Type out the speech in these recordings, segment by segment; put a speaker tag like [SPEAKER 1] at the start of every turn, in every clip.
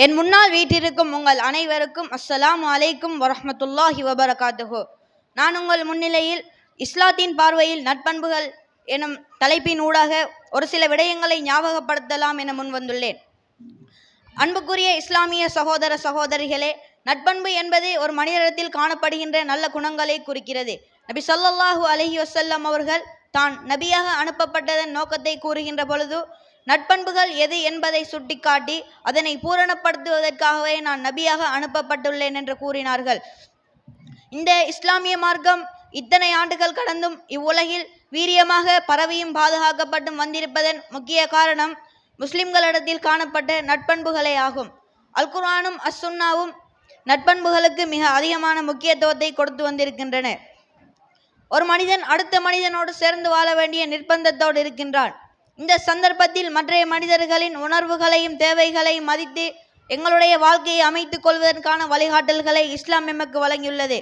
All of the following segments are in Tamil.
[SPEAKER 1] என் முன்னால் வீட்டிற்கும் உங்கள் அனைவருக்கும் அஸ்ஸலாமு அலைக்கும் வரஹ்மத்துல்லாஹி வபரகாத்துஹு. நான் உங்கள் முன்னிலையில் இஸ்லாத்தின் பார்வையில் நட்பண்புகள் எனும் தலைப்பின் ஊடாக ஒரு சில விடயங்களை ஞாபகப்படுத்தலாம் என முன்வந்துள்ளேன். அன்புக்குரிய இஸ்லாமிய சகோதர சகோதரிகளே, நட்பண்பு என்பது ஒரு மனிதத்தில் காணப்படுகின்ற நல்ல குணங்களை குறிக்கிறது. நபி ஸல்லல்லாஹு அலைஹி வஸல்லம் அவர்கள் தான் நபியாக அனுப்பப்பட்டதன் நோக்கத்தை கூறுகின்ற பொழுது நட்பண்புகள் எது என்பதை சுட்டிக்காட்டி அதனை பூரணப்படுத்துவதற்காகவே நான் நபியாக அனுப்பப்பட்டுள்ளேன் என்று கூறினார்கள். இந்த இஸ்லாமிய மார்க்கம் இத்தனை ஆண்டுகள் கடந்தும் இவ்வுலகில் வீரியமாக பரவியும் பாதுகாக்கப்பட்டும் வந்திருப்பதன் முக்கிய காரணம் முஸ்லிம்களிடத்தில் காணப்பட்ட நட்பண்புகளே ஆகும். அல் குர்ஆனும் அஸ்ஸுன்னாவும் நட்பண்புகளுக்கு மிக அதிகமான முக்கியத்துவத்தை கொடுத்து வந்திருக்கின்றன. ஒரு மனிதன் அடுத்த மனிதனோடு சேர்ந்து வாழ வேண்டிய நிர்பந்தத்தோடு இருக்கின்றான். இந்த சந்தர்ப்பத்தில் மற்றைய மனிதர்களின் உணர்வுகளையும் தேவைகளையும் மதித்து எங்களுடைய வாழ்க்கையை அமைத்துக் கொள்வதற்கான வழிகாட்டல்களை இஸ்லாம் எமக்கு வழங்கியுள்ளது.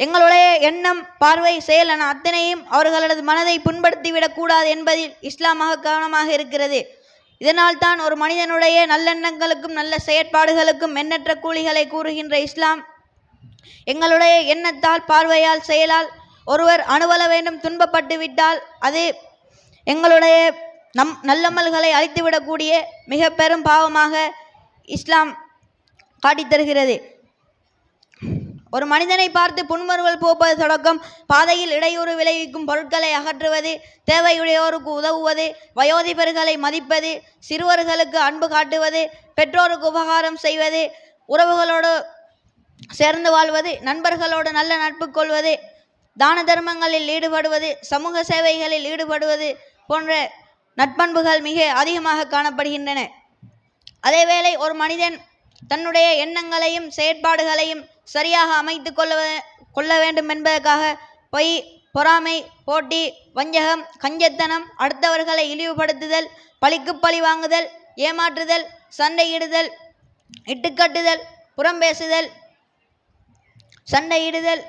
[SPEAKER 1] எங்களுடைய எண்ணம், பார்வை, செயல் என அத்தனையும் அவர்களது மனதை புண்படுத்திவிடக் கூடாது என்பதில் இஸ்லாமாக கவனமாக இருக்கிறது. இதனால் தான் ஒரு மனிதனுடைய நல்லெண்ணங்களுக்கும் நல்ல செயற்பாடுகளுக்கும் எண்ணற்ற கூலிகளை கூறுகின்ற இஸ்லாம் எங்களுடைய எண்ணத்தால், பார்வையால், செயலால் ஒருவர் அணுவள வேண்டும் துன்பப்பட்டு விட்டால் அது எங்களுடைய நல்லமல்களை அழித்துவிடக்கூடிய மிக பெரும் பாவமாக இஸ்லாம் காட்டித்தருகிறது. ஒரு மனிதனை பார்த்து புன்முறுவல் போப்பது தொடக்கம் பாதையில் இடையூறு விளைவிக்கும் பொருட்களை அகற்றுவது, தேவையுடையோருக்கு உதவுவது, வயோதிபர்களை மதிப்பது, சிறுவர்களுக்கு அன்பு காட்டுவது, பெற்றோருக்கு உபகாரம் செய்வது, உறவுகளோடு சேர்ந்து வாழ்வது, நண்பர்களோடு நல்ல நட்பு கொள்வது, தான தர்மங்களில் ஈடுபடுவது, சமூக சேவைகளில் ஈடுபடுவது போன்ற நட்பண்புகள் மிக அதிகமாக காணப்படுகின்றன. அதேவேளை ஒரு மனிதன் தன்னுடைய எண்ணங்களையும் செயற்பாடுகளையும் சரியாக அமைத்து கொள்ள வேண்டும் என்பதற்காக பொய், பொறாமை, போட்டி, வஞ்சகம், கஞ்சத்தனம், அடுத்தவர்களை இழிவுபடுத்துதல், பழிக்கு பழி வாங்குதல், ஏமாற்றுதல், சண்டையிடுதல், இட்டுக்கட்டுதல், புறம் பேசுதல், சண்டையிடுதல்,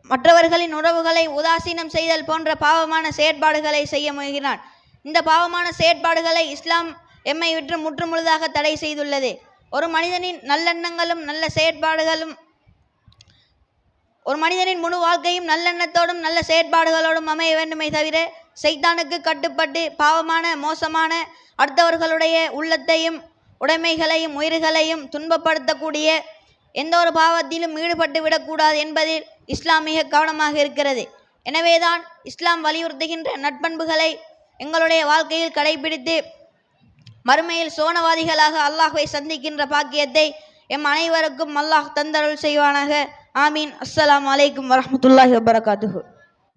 [SPEAKER 1] மற்றவர்களின் உறவுகளை உதாசீனம் செய்தல் போன்ற பாவமான செயற்பாடுகளை செய்ய முயல்கிறான். இந்த பாவமான செயற்பாடுகளை இஸ்லாம் எம்மை விட்டு முற்றுமுழுதாக தடை செய்துள்ளது. ஒரு மனிதனின் நல்லெண்ணங்களும் நல்ல செயற்பாடுகளும் ஒரு மனிதனின் முழு வாழ்க்கையும் நல்லெண்ணத்தோடும் நல்ல செயற்பாடுகளோடும் அமைய வேண்டுமே தவிர சைத்தானுக்கு கட்டுப்பட்டு பாவமான, மோசமான, அடுத்தவர்களுடைய உள்ளத்தையும் உடைமைகளையும் உயிர்களையும் துன்பப்படுத்தக்கூடிய எந்த ஒரு பாவத்திலும் ஈடுபட்டு விடக்கூடாது என்பதில் இஸ்லாம் மிக கவனமாக இருக்கிறது. எனவேதான் இஸ்லாம் வலியுறுத்துகின்ற நட்பண்புகளை எங்களுடைய வாழ்க்கையில் கடைபிடித்து மறுமையில் சோனவாதிகளாக அல்லாஹ்வை சந்திக்கின்ற பாக்கியத்தை எம் அனைவருக்கும் அல்லாஹ் தந்தருள் செய்வானாக. ஆமீன். அஸ்ஸலாமு அலைக்கும் வரஹ்மத்துல்லாஹி வபரகாத்துஹு.